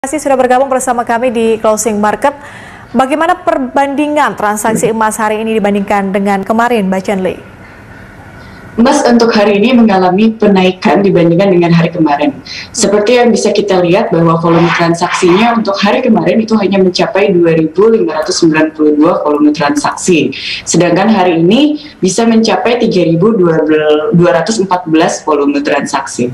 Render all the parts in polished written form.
Terima kasih sudah bergabung bersama kami di Closing Market. Bagaimana perbandingan transaksi emas hari ini dibandingkan dengan kemarin, Mbak Chen Li? Emas untuk hari ini mengalami penaikan dibandingkan dengan hari kemarin. Seperti yang bisa kita lihat bahwa volume transaksinya untuk hari kemarin itu hanya mencapai 2.592 volume transaksi. Sedangkan hari ini bisa mencapai 3.214 volume transaksi.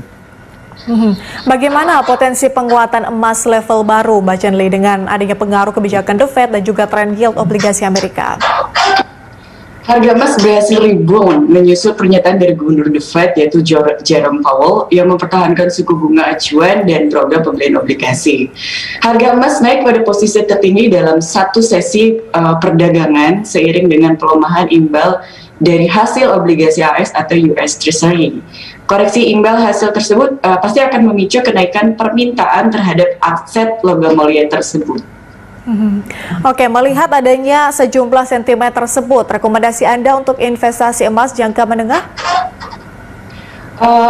Bagaimana potensi penguatan emas level baru, Mbak Chen Li, dengan adanya pengaruh kebijakan The Fed dan juga tren yield obligasi Amerika? Harga emas berhasil rebound menyusul pernyataan dari Gubernur The Fed yaitu Jerome Powell yang mempertahankan suku bunga acuan dan program pembelian obligasi. Harga emas naik pada posisi tertinggi dalam satu sesi perdagangan seiring dengan pelemahan imbal dari hasil obligasi AS atau US Treasury. Koreksi imbal hasil tersebut pasti akan memicu kenaikan permintaan terhadap aset logam mulia tersebut. Oke, melihat adanya sejumlah sentimen tersebut, rekomendasi Anda untuk investasi emas jangka menengah?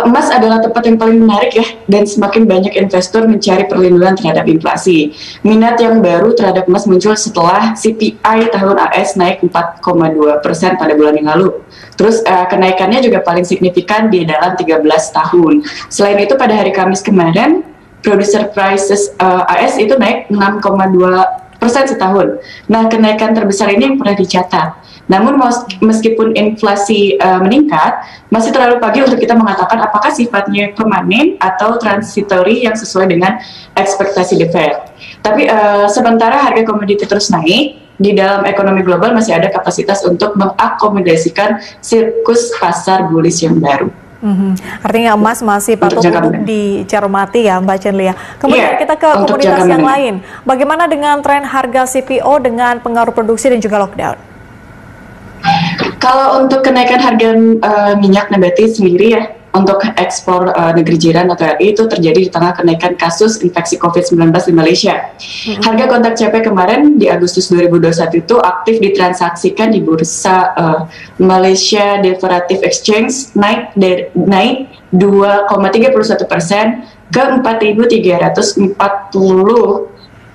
Emas adalah tempat yang paling menarik ya, dan semakin banyak investor mencari perlindungan terhadap inflasi. Minat yang baru terhadap emas muncul setelah CPI tahun AS naik 4,2% pada bulan yang lalu. Terus kenaikannya juga paling signifikan di dalam 13 tahun. Selain itu pada hari Kamis kemarin, producer prices AS itu naik 6,2% setahun. Nah, kenaikan terbesar ini yang pernah dicatat. Namun meskipun inflasi meningkat, masih terlalu pagi untuk kita mengatakan apakah sifatnya permanen atau transitory yang sesuai dengan ekspektasi The Fed. Tapi sementara harga komoditi terus naik, di dalam ekonomi global masih ada kapasitas untuk mengakomodasikan siklus pasar bullish yang baru. Artinya emas masih patut untuk dicermati ya, Mbak Chen Li. Kemudian kita ke komoditas yang lain. Bagaimana dengan tren harga CPO dengan pengaruh produksi dan juga lockdown? Kalau untuk kenaikan harga minyak nabati sendiri ya, untuk ekspor negeri jiran atau RI itu terjadi di tengah kenaikan kasus infeksi COVID-19 di Malaysia. Harga kontak CP kemarin di Agustus 2021 itu aktif ditransaksikan di bursa Malaysia Derivative Exchange naik 2,31% ke 4.340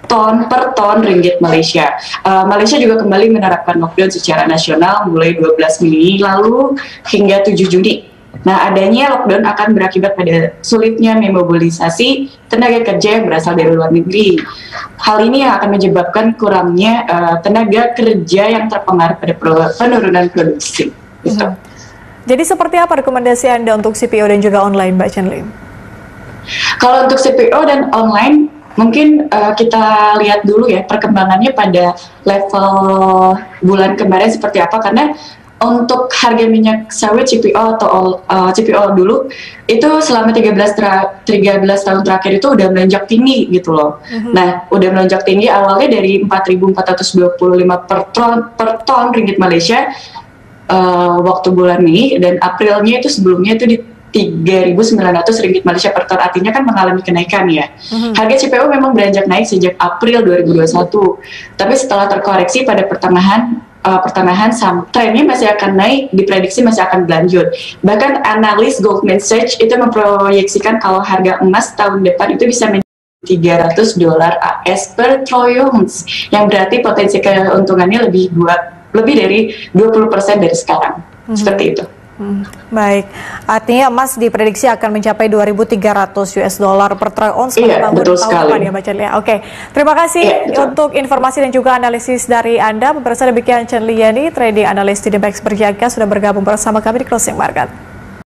ton per ton ringgit Malaysia. Malaysia juga kembali menerapkan lockdown secara nasional mulai 12 Mei lalu hingga 7 Juni. Nah, adanya lockdown akan berakibat pada sulitnya memobilisasi tenaga kerja yang berasal dari luar negeri. Hal ini yang akan menyebabkan kurangnya tenaga kerja yang terpengaruh pada penurunan produksi. Gitu. Jadi seperti apa rekomendasi Anda untuk CPO dan juga online, Mbak Chen Li? Kalau untuk CPO dan online, mungkin kita lihat dulu ya perkembangannya pada level bulan kemarin seperti apa, karena untuk harga minyak sawit CPO atau CPO dulu itu selama 13 tahun terakhir itu udah melonjak tinggi gitu loh. Nah, udah melonjak tinggi awalnya dari 4.425 per ton ringgit Malaysia waktu bulan Mei, dan Aprilnya itu sebelumnya itu di 3.900 ringgit Malaysia per ton, artinya kan mengalami kenaikan ya. Harga CPO memang beranjak naik sejak April 2021, tapi setelah terkoreksi pada pertengahan trennya masih akan naik, diprediksi masih akan berlanjut. Bahkan analis Goldman Sachs itu memproyeksikan kalau harga emas tahun depan itu bisa mencapai $300 AS per troy ounce, yang berarti potensi keuntungannya lebih dari 20% dari sekarang. Seperti itu. Baik, artinya emas diprediksi akan mencapai $2.300 per troy ounce pada tahun depan ya, Mbak Chen Li. Oke, terima kasih untuk informasi dan juga analisis dari Anda. Pemirsa, demikian Chen Li Yani, trading analis di Demex Berjaga, sudah bergabung bersama kami di Closing Market.